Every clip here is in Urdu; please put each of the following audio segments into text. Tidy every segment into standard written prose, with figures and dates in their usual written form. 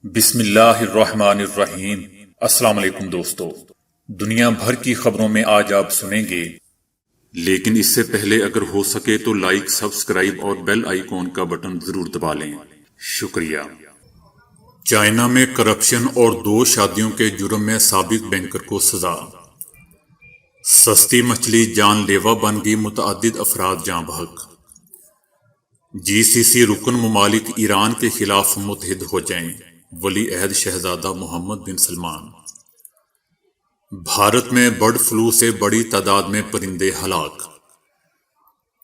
بسم اللہ الرحمن الرحیم۔ السلام علیکم دوستو، دنیا بھر کی خبروں میں آج آپ سنیں گے، لیکن اس سے پہلے اگر ہو سکے تو لائک، سبسکرائب اور بیل آئیکن کا بٹن ضرور دبا لیں۔ شکریہ۔ چائنا میں کرپشن اور 2 شادیوں کے جرم میں سابق بینکر کو سزا۔ سستی مچھلی جان لیوا بن گئی، متعدد افراد جاں بحق۔ جی سی سی رکن ممالک ایران کے خلاف متحد ہو جائیں، ولی عہد شہزادہ محمد بن سلمان۔ بھارت میں برڈ فلو سے بڑی تعداد میں پرندے ہلاک۔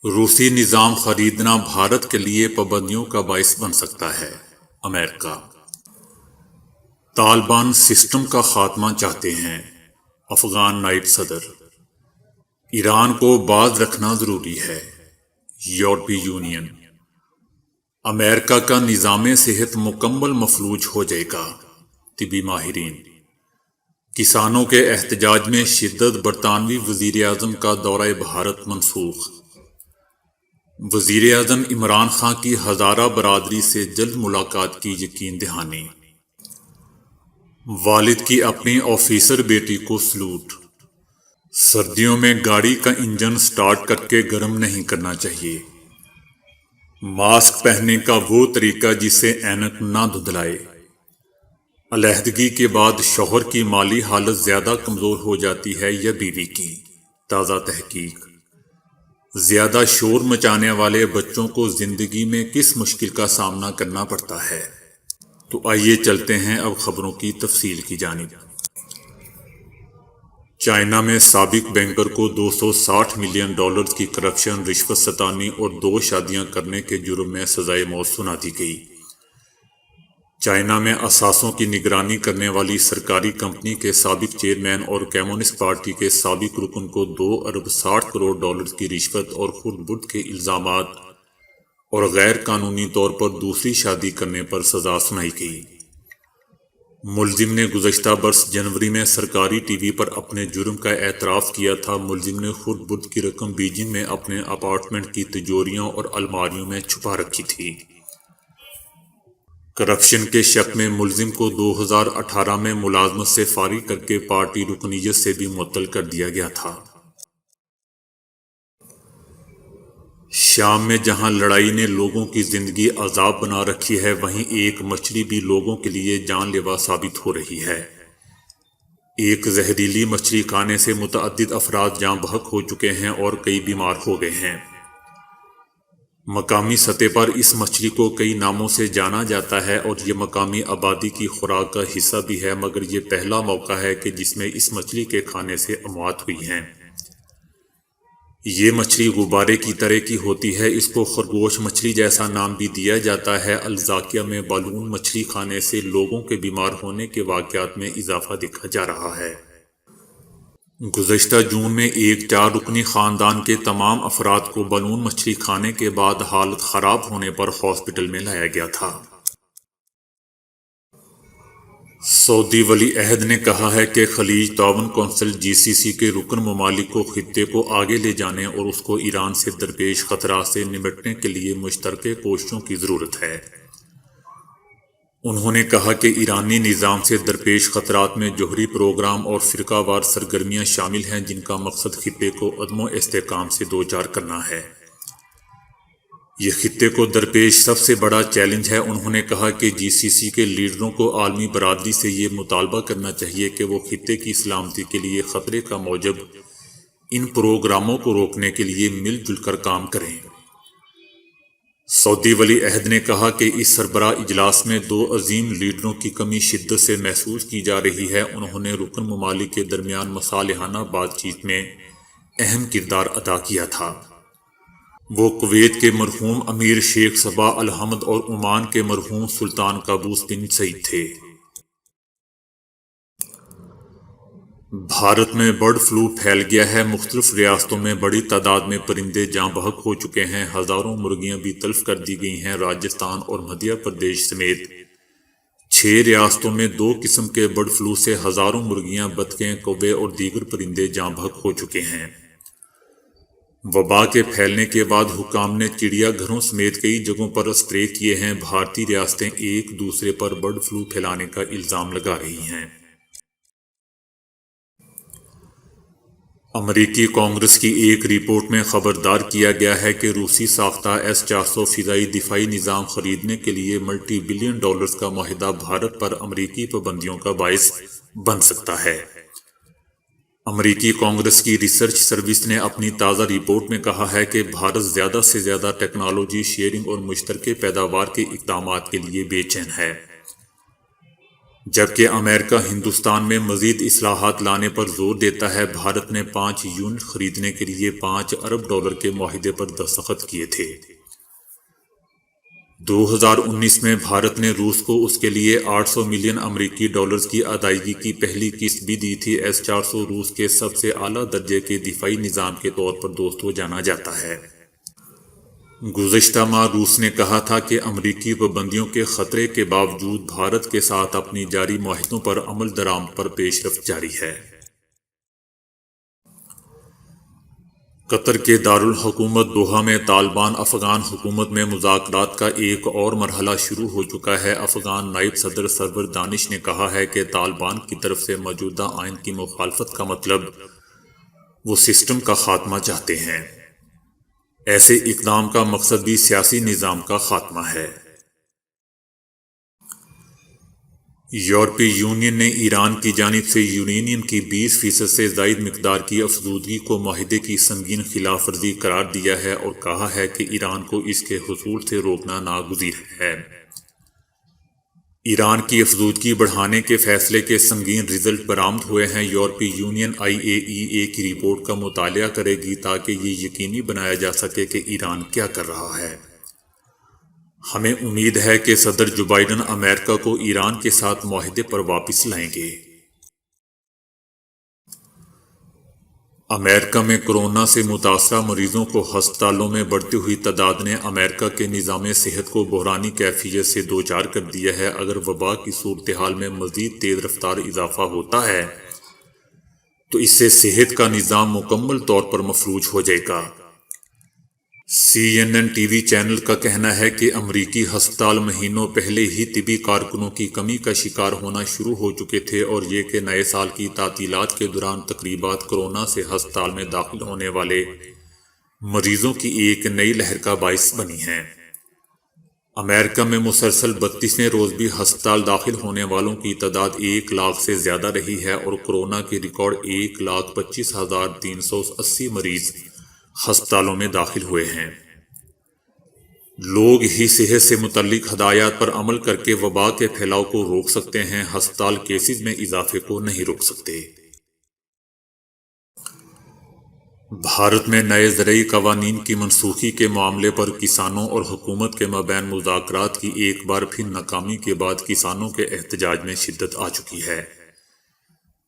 روسی نظام خریدنا بھارت کے لیے پابندیوں کا باعث بن سکتا ہے، امریکہ۔ طالبان سسٹم کا خاتمہ چاہتے ہیں، افغان نائب صدر۔ ایران کو باز رکھنا ضروری ہے، یورپی یونین۔ امریکہ کا نظام صحت مکمل مفلوج ہو جائے گا، طبی ماہرین۔ کسانوں کے احتجاج میں شدت، برطانوی وزیر اعظم کا دورہ بھارت منسوخ۔ وزیر اعظم عمران خان کی ہزارہ برادری سے جلد ملاقات کی یقین دہانی۔ والد کی اپنی آفیسر بیٹی کو سلوٹ۔ سردیوں میں گاڑی کا انجن سٹارٹ کر کے گرم نہیں کرنا چاہیے۔ ماسک پہننے کا وہ طریقہ جس سے اینک نہ دھندلائے۔ علیحدگی کے بعد شوہر کی مالی حالت زیادہ کمزور ہو جاتی ہے یا بیوی کی؟ تازہ تحقیق۔ زیادہ شور مچانے والے بچوں کو زندگی میں کس مشکل کا سامنا کرنا پڑتا ہے؟ تو آئیے چلتے ہیں اب خبروں کی تفصیل کی جانب۔ چائنا میں سابق بینکر کو $260 ملین کی کرپشن، رشوت ستانی اور 2 شادیاں کرنے کے جرم میں سزائے موت سنا دی گئی۔ چائنا میں اثاثوں کی نگرانی کرنے والی سرکاری کمپنی کے سابق چیئرمین اور کمیونسٹ پارٹی کے سابق رکن کو $2.60 کی رشوت اور خرد برد کے الزامات اور غیر قانونی طور پر دوسری شادی کرنے پر سزا سنائی گئی۔ ملزم نے گزشتہ برس جنوری میں سرکاری ٹی وی پر اپنے جرم کا اعتراف کیا تھا۔ ملزم نے خرد برد کی رقم بیجنگ میں اپنے اپارٹمنٹ کی تجوریوں اور الماریوں میں چھپا رکھی تھی۔ کرپشن کے شک میں ملزم کو 2018 میں ملازمت سے فارغ کر کے پارٹی رکنیت سے بھی معطل کر دیا گیا تھا۔ شام میں جہاں لڑائی نے لوگوں کی زندگی عذاب بنا رکھی ہے، وہیں ایک مچھلی بھی لوگوں کے لیے جان لیوا ثابت ہو رہی ہے۔ ایک زہریلی مچھلی کھانے سے متعدد افراد جاں بحق ہو چکے ہیں اور کئی بیمار ہو گئے ہیں۔ مقامی سطح پر اس مچھلی کو کئی ناموں سے جانا جاتا ہے اور یہ مقامی آبادی کی خوراک کا حصہ بھی ہے، مگر یہ پہلا موقع ہے کہ جس میں اس مچھلی کے کھانے سے اموات ہوئی ہیں۔ یہ مچھلی غبارے کی طرح کی ہوتی ہے، اس کو خرگوش مچھلی جیسا نام بھی دیا جاتا ہے۔ الزاکیہ میں بالون مچھلی کھانے سے لوگوں کے بیمار ہونے کے واقعات میں اضافہ دیکھا جا رہا ہے۔ گزشتہ جون میں ایک 4 رکنی خاندان کے تمام افراد کو بالون مچھلی کھانے کے بعد حالت خراب ہونے پر ہاسپٹل میں لایا گیا تھا۔ سعودی ولی عہد نے کہا ہے کہ خلیج تعاون کونسل جی سی سی کے رکن ممالک کو خطے کو آگے لے جانے اور اس کو ایران سے درپیش خطرات سے نمٹنے کے لیے مشترکہ کوششوں کی ضرورت ہے۔ انہوں نے کہا کہ ایرانی نظام سے درپیش خطرات میں جوہری پروگرام اور فرقہ وار سرگرمیاں شامل ہیں، جن کا مقصد خطے کو عدم و استحکام سے دوچار کرنا ہے۔ یہ خطے کو درپیش سب سے بڑا چیلنج ہے۔ انہوں نے کہا کہ جی سی سی کے لیڈروں کو عالمی برادری سے یہ مطالبہ کرنا چاہیے کہ وہ خطے کی سلامتی کے لیے خطرے کا موجب ان پروگراموں کو روکنے کے لیے مل جل کر کام کریں۔ سعودی ولی عہد نے کہا کہ اس سربراہ اجلاس میں 2 عظیم لیڈروں کی کمی شدت سے محسوس کی جا رہی ہے۔ انہوں نے رکن ممالک کے درمیان مصالحانہ بات چیت میں اہم کردار ادا کیا تھا۔ وہ کویت کے مرحوم امیر شیخ صباح الحمد اور عمان کے مرحوم سلطان قابوس بن سعید تھے۔ بھارت میں برڈ فلو پھیل گیا ہے، مختلف ریاستوں میں بڑی تعداد میں پرندے جاں بحق ہو چکے ہیں، ہزاروں مرغیاں بھی تلف کر دی گئی ہیں۔ راجستھان اور مدھیہ پردیش سمیت 6 ریاستوں میں 2 قسم کے برڈ فلو سے ہزاروں مرغیاں، بطخیں، کوے اور دیگر پرندے جاں بحق ہو چکے ہیں۔ وبا کے پھیلنے کے بعد حکام نے چڑیا گھروں سمیت کئی جگہوں پر اسپرے کیے ہیں۔ بھارتی ریاستیں ایک دوسرے پر برڈ فلو پھیلانے کا الزام لگا رہی ہیں۔ امریکی کانگریس کی ایک رپورٹ میں خبردار کیا گیا ہے کہ روسی ساختہ S-400 فضائی دفاعی نظام خریدنے کے لیے ملٹی بلین ڈالرز کا معاہدہ بھارت پر امریکی پابندیوں کا باعث بن سکتا ہے۔ امریکی کانگریس کی ریسرچ سروس نے اپنی تازہ رپورٹ میں کہا ہے کہ بھارت زیادہ سے زیادہ ٹیکنالوجی شیئرنگ اور مشترکہ پیداوار کے اقدامات کے لیے بے چین ہے، جبکہ امریکہ ہندوستان میں مزید اصلاحات لانے پر زور دیتا ہے۔ بھارت نے 5 یونٹ خریدنے کے لیے $5 ارب کے معاہدے پر دستخط کیے تھے۔ 2019 میں بھارت نے روس کو اس کے لیے $800 ملین امریکی ڈالرز کی ادائیگی کی پہلی قسط بھی دی تھی۔ S-400 روس کے سب سے اعلیٰ درجے کے دفاعی نظام کے طور پر دوستوں جانا جاتا ہے۔ گزشتہ ماہ روس نے کہا تھا کہ امریکی پابندیوں کے خطرے کے باوجود بھارت کے ساتھ اپنی جاری معاہدوں پر عمل درآمد پر پیش رفت جاری ہے۔ قطر کے دارالحکومت دوحہ میں طالبان افغان حکومت میں مذاکرات کا ایک اور مرحلہ شروع ہو چکا ہے۔ افغان نائب صدر سرور دانش نے کہا ہے کہ طالبان کی طرف سے موجودہ آئین کی مخالفت کا مطلب وہ سسٹم کا خاتمہ چاہتے ہیں۔ ایسے اقدام کا مقصد بھی سیاسی نظام کا خاتمہ ہے۔ یورپی یونین نے ایران کی جانب سے یورینیم کی 20% سے زائد مقدار کی افزودگی کو معاہدے کی سنگین خلاف ورزی قرار دیا ہے اور کہا ہے کہ ایران کو اس کے حصول سے روکنا ناگزیر ہے۔ ایران کی افزودگی بڑھانے کے فیصلے کے سنگین رزلٹ برآمد ہوئے ہیں۔ یورپی یونین IAEA کی رپورٹ کا مطالعہ کرے گی تاکہ یہ یقینی بنایا جا سکے کہ ایران کیا کر رہا ہے۔ ہمیں امید ہے کہ صدر جو بائیڈن امریکہ کو ایران کے ساتھ معاہدے پر واپس لائیں گے۔ امریکہ میں کورونا سے متاثرہ مریضوں کو ہسپتالوں میں بڑھتی ہوئی تعداد نے امریکہ کے نظام صحت کو بحرانی کیفیت سے دوچار کر دیا ہے۔ اگر وبا کی صورتحال میں مزید تیز رفتار اضافہ ہوتا ہے تو اس سے صحت کا نظام مکمل طور پر مفلوج ہو جائے گا۔ CNN ٹی وی چینل کا کہنا ہے کہ امریکی ہسپتال مہینوں پہلے ہی طبی کارکنوں کی کمی کا شکار ہونا شروع ہو چکے تھے اور یہ کہ نئے سال کی تعطیلات کے دوران تقریبات کورونا سے ہسپتال میں داخل ہونے والے مریضوں کی ایک نئی لہر کا باعث بنی ہیں۔ امریکہ میں مسلسل 32ویں روز بھی ہسپتال داخل ہونے والوں کی تعداد 1 لاکھ سے زیادہ رہی ہے اور کورونا کے ریکارڈ 1,25,380 مریض ہسپتالوں میں داخل ہوئے ہیں۔ لوگ ہی صحت سے متعلق ہدایات پر عمل کر کے وبا کے پھیلاؤ کو روک سکتے ہیں، ہسپتال کیسز میں اضافے کو نہیں روک سکتے۔ بھارت میں نئے زرعی قوانین کی منسوخی کے معاملے پر کسانوں اور حکومت کے مابین مذاکرات کی ایک بار پھر ناکامی کے بعد کسانوں کے احتجاج میں شدت آ چکی ہے۔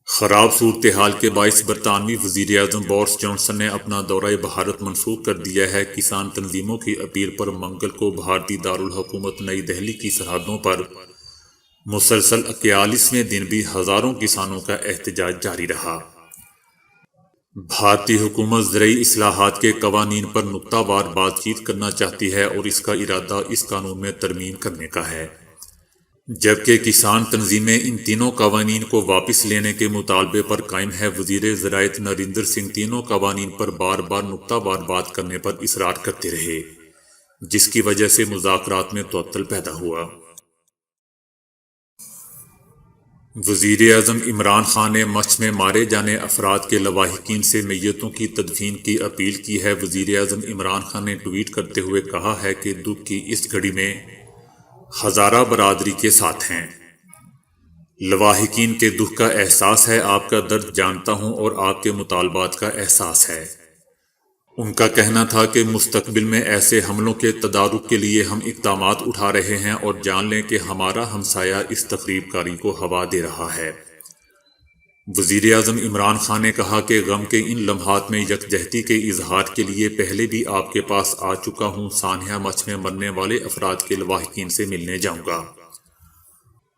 خراب صورتحال کے باعث برطانوی وزیر اعظم بورس جانسن نے اپنا دورہ بھارت منسوخ کر دیا ہے۔ کسان تنظیموں کی اپیل پر منگل کو بھارتی دارالحکومت نئی دہلی کی سرحدوں پر مسلسل 41ویں دن بھی ہزاروں کسانوں کا احتجاج جاری رہا۔ بھارتی حکومت زرعی اصلاحات کے قوانین پر نقطہ وار بات چیت کرنا چاہتی ہے اور اس کا ارادہ اس قانون میں ترمیم کرنے کا ہے، جبکہ کسان تنظیمیں ان تینوں قوانین کو واپس لینے کے مطالبے پر قائم ہے۔ وزیر زراعت نریندر سنگھ تینوں قوانین پر بار بار نقطہ وار بات کرنے پر اصرار کرتے رہے، جس کی وجہ سے مذاکرات میں تعطل پیدا ہوا۔ وزیر اعظم عمران خان نے مچھ میں مارے جانے افراد کے لواحقین سے میتوں کی تدفین کی اپیل کی ہے۔ وزیر اعظم عمران خان نے ٹویٹ کرتے ہوئے کہا ہے کہ دکھ کی اس گھڑی میں ہزارہ برادری کے ساتھ ہیں۔ لواحقین کے دکھ کا احساس ہے، آپ کا درد جانتا ہوں اور آپ کے مطالبات کا احساس ہے۔ ان کا کہنا تھا کہ مستقبل میں ایسے حملوں کے تدارک کے لیے ہم اقدامات اٹھا رہے ہیں اور جان لیں کہ ہمارا ہمسایہ اس تخریب کاری کو ہوا دے رہا ہے۔ وزیر اعظم عمران خان نے کہا کہ غم کے ان لمحات میں یکجہتی کے اظہار کے لیے پہلے بھی آپ کے پاس آ چکا ہوں، سانحہ مچھ میں مرنے والے افراد کے لواحقین سے ملنے جاؤں گا۔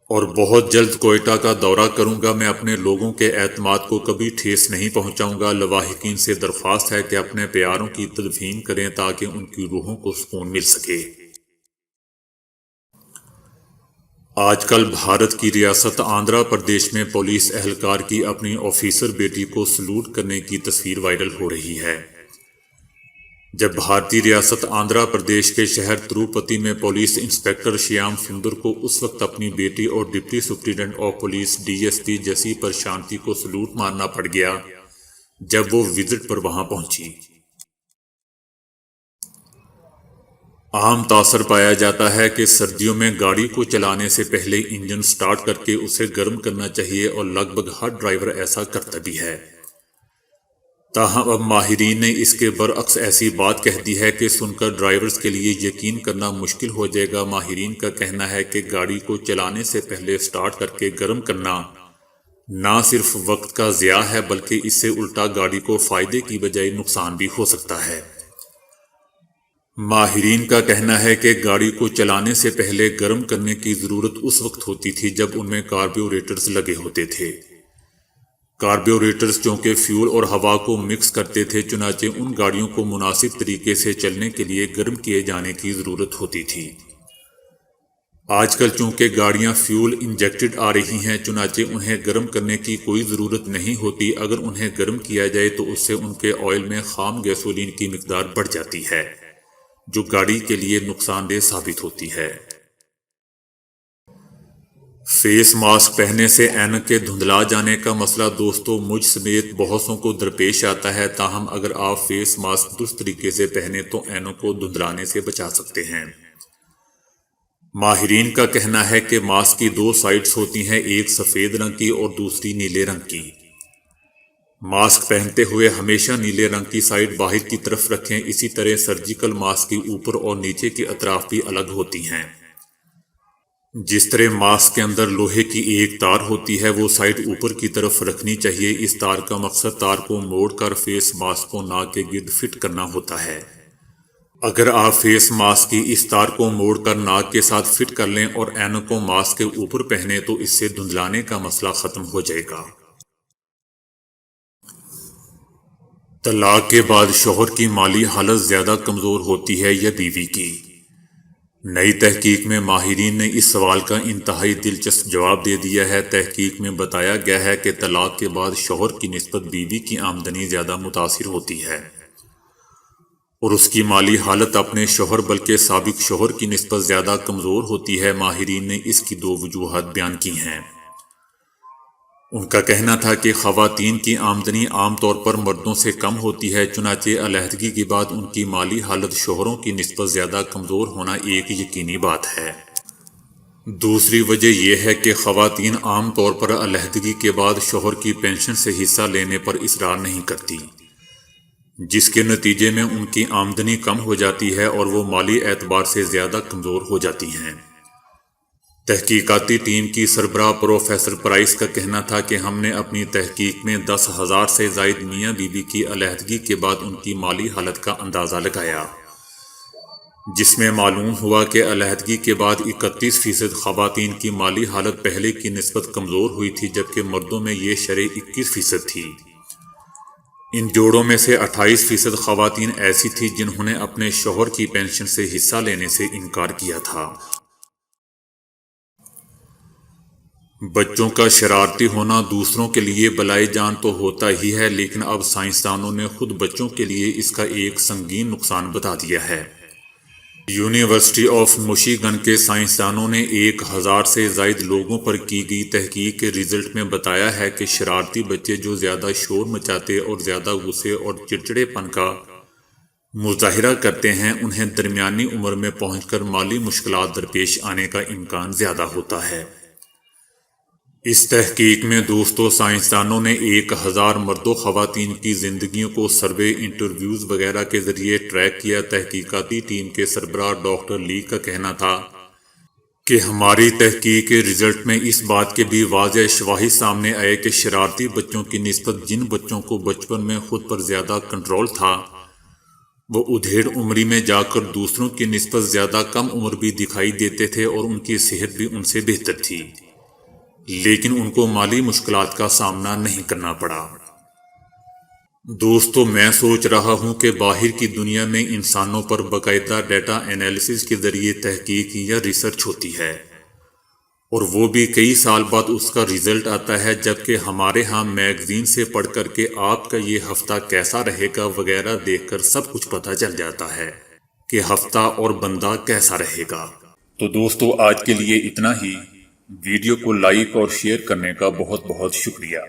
اور بہت جلد کوئٹہ کا دورہ کروں گا۔ میں اپنے لوگوں کے اعتماد کو کبھی ٹھیس نہیں پہنچاؤں گا۔ لواحقین سے درخواست ہے کہ اپنے پیاروں کی تدفین کریں تاکہ ان کی روحوں کو سکون مل سکے۔ آج کل بھارت کی ریاست آندھرا پردیش میں پولیس اہلکار کی اپنی آفیسر بیٹی کو سلوٹ کرنے کی تصویر وائرل ہو رہی ہے۔ جب بھارتی ریاست آندھرا پردیش کے شہر تروپتی میں پولیس انسپکٹر شیام سندر کو اس وقت اپنی بیٹی اور deputy superintendent of police D S P Jessy Prashanthi کو سلوٹ مارنا پڑ گیا جب وہ وزٹ پر وہاں پہنچی۔ عام تاثر پایا جاتا ہے کہ سردیوں میں گاڑی کو چلانے سے پہلے انجن سٹارٹ کر کے اسے گرم کرنا چاہیے اور لگ بھگ ہر ڈرائیور ایسا کرتا بھی ہے۔ تاہم اب ماہرین نے اس کے برعکس ایسی بات کہہ دی ہے کہ سن کر ڈرائیورز کے لیے یقین کرنا مشکل ہو جائے گا۔ ماہرین کا کہنا ہے کہ گاڑی کو چلانے سے پہلے سٹارٹ کر کے گرم کرنا نہ صرف وقت کا ضیاع ہے بلکہ اس سے الٹا گاڑی کو فائدے کی بجائے نقصان بھی ہو سکتا ہے۔ ماہرین کا کہنا ہے کہ گاڑی کو چلانے سے پہلے گرم کرنے کی ضرورت اس وقت ہوتی تھی جب ان میں کاربیوریٹرز لگے ہوتے تھے۔ کاربیوریٹرز چونکہ فیول اور ہوا کو مکس کرتے تھے، چنانچہ ان گاڑیوں کو مناسب طریقے سے چلنے کے لیے گرم کیے جانے کی ضرورت ہوتی تھی۔ آج کل چونکہ گاڑیاں فیول انجیکٹڈ آ رہی ہیں، چنانچہ انہیں گرم کرنے کی کوئی ضرورت نہیں ہوتی۔ اگر انہیں گرم کیا جائے تو اس سے ان کے آئل میں خام گیسولین کی مقدار بڑھ جاتی ہے، جو گاڑی کے لیے نقصان دہ ثابت ہوتی ہے۔ فیس ماسک پہننے سے اینک کے دھندلا جانے کا مسئلہ دوستو مجھ سمیت بہتوں کو درپیش آتا ہے، تاہم اگر آپ فیس ماسک درست طریقے سے پہنے تو اینک کو دھندلانے سے بچا سکتے ہیں۔ ماہرین کا کہنا ہے کہ ماسک کی دو سائڈز ہوتی ہیں، ایک سفید رنگ کی اور دوسری نیلے رنگ کی۔ ماسک پہنتے ہوئے ہمیشہ نیلے رنگ کی سائڈ باہر کی طرف رکھیں۔ اسی طرح سرجیکل ماسک کی اوپر اور نیچے کی اطراف بھی الگ ہوتی ہیں۔ جس طرح ماسک کے اندر لوہے کی ایک تار ہوتی ہے، وہ سائڈ اوپر کی طرف رکھنی چاہیے۔ اس تار کا مقصد تار کو موڑ کر فیس ماسک کو ناک کے گرد فٹ کرنا ہوتا ہے۔ اگر آپ فیس ماسک کی اس تار کو موڑ کر ناک کے ساتھ فٹ کر لیں اور اینک کو ماسک کے اوپر پہنیں تو اس سے دھندلانے کا مسئلہ ختم ہو جائے گا۔ طلاق کے بعد شوہر کی مالی حالت زیادہ کمزور ہوتی ہے یا بیوی کی؟ نئی تحقیق میں ماہرین نے اس سوال کا انتہائی دلچسپ جواب دے دیا ہے۔ تحقیق میں بتایا گیا ہے کہ طلاق کے بعد شوہر کی نسبت بیوی کی آمدنی زیادہ متاثر ہوتی ہے اور اس کی مالی حالت اپنے شوہر بلکہ سابق شوہر کی نسبت زیادہ کمزور ہوتی ہے۔ ماہرین نے اس کی دو وجوہات بیان کی ہیں۔ ان کا کہنا تھا کہ خواتین کی آمدنی عام طور پر مردوں سے کم ہوتی ہے، چنانچہ علیحدگی کے بعد ان کی مالی حالت شوہروں کی نسبت زیادہ کمزور ہونا ایک یقینی بات ہے۔ دوسری وجہ یہ ہے کہ خواتین عام طور پر علیحدگی کے بعد شوہر کی پینشن سے حصہ لینے پر اصرار نہیں کرتی، جس کے نتیجے میں ان کی آمدنی کم ہو جاتی ہے اور وہ مالی اعتبار سے زیادہ کمزور ہو جاتی ہیں۔ تحقیقاتی ٹیم کی سربراہ پروفیسر پرائس کا کہنا تھا کہ ہم نے اپنی تحقیق میں 10,000 سے زائد میاں بیوی کی علیحدگی کے بعد ان کی مالی حالت کا اندازہ لگایا، جس میں معلوم ہوا کہ علیحدگی کے بعد 31% خواتین کی مالی حالت پہلے کی نسبت کمزور ہوئی تھی، جبکہ مردوں میں یہ شرح 21% تھی۔ ان جوڑوں میں سے 28% خواتین ایسی تھیں جنہوں نے اپنے شوہر کی پینشن سے حصہ لینے سے انکار کیا تھا۔ بچوں کا شرارتی ہونا دوسروں کے لیے بلائے جان تو ہوتا ہی ہے، لیکن اب سائنسدانوں نے خود بچوں کے لیے اس کا ایک سنگین نقصان بتا دیا ہے۔ یونیورسٹی آف مشیگن کے سائنسدانوں نے 1,000 سے زائد لوگوں پر کی گئی تحقیق کے رزلٹ میں بتایا ہے کہ شرارتی بچے جو زیادہ شور مچاتے اور زیادہ غصے اور چڑچڑے پن کا مظاہرہ کرتے ہیں، انہیں درمیانی عمر میں پہنچ کر مالی مشکلات درپیش آنے کا امکان زیادہ ہوتا ہے۔ اس تحقیق میں دوستو سائنسدانوں نے 1,000 مرد و خواتین کی زندگیوں کو سروے، انٹرویوز وغیرہ کے ذریعے ٹریک کیا۔ تحقیقاتی ٹیم کے سربراہ ڈاکٹر لی کا کہنا تھا کہ ہماری تحقیق کے رزلٹ میں اس بات کے بھی واضح شواہد سامنے آئے کہ شرارتی بچوں کی نسبت جن بچوں کو بچپن میں خود پر زیادہ کنٹرول تھا، وہ ادھیڑ عمری میں جا کر دوسروں کی نسبت زیادہ کم عمر بھی دکھائی دیتے تھے اور ان کی صحت بھی ان سے بہتر تھی۔ لیکن ان کو مالی مشکلات کا سامنا نہیں کرنا پڑا۔ دوستو، میں سوچ رہا ہوں کہ باہر کی دنیا میں انسانوں پر باقاعدہ ڈیٹا انالیسس کے ذریعے تحقیق یا ریسرچ ہوتی ہے، اور وہ بھی کئی سال بعد اس کا رزلٹ آتا ہے، جبکہ ہمارے ہاں میگزین سے پڑھ کر کے آپ کا یہ ہفتہ کیسا رہے گا وغیرہ دیکھ کر سب کچھ پتہ چل جاتا ہے کہ ہفتہ اور بندہ کیسا رہے گا۔ تو دوستو، آج کے لیے اتنا ہی۔ ویڈیو کو لائک اور شیئر کرنے کا بہت بہت شکریہ۔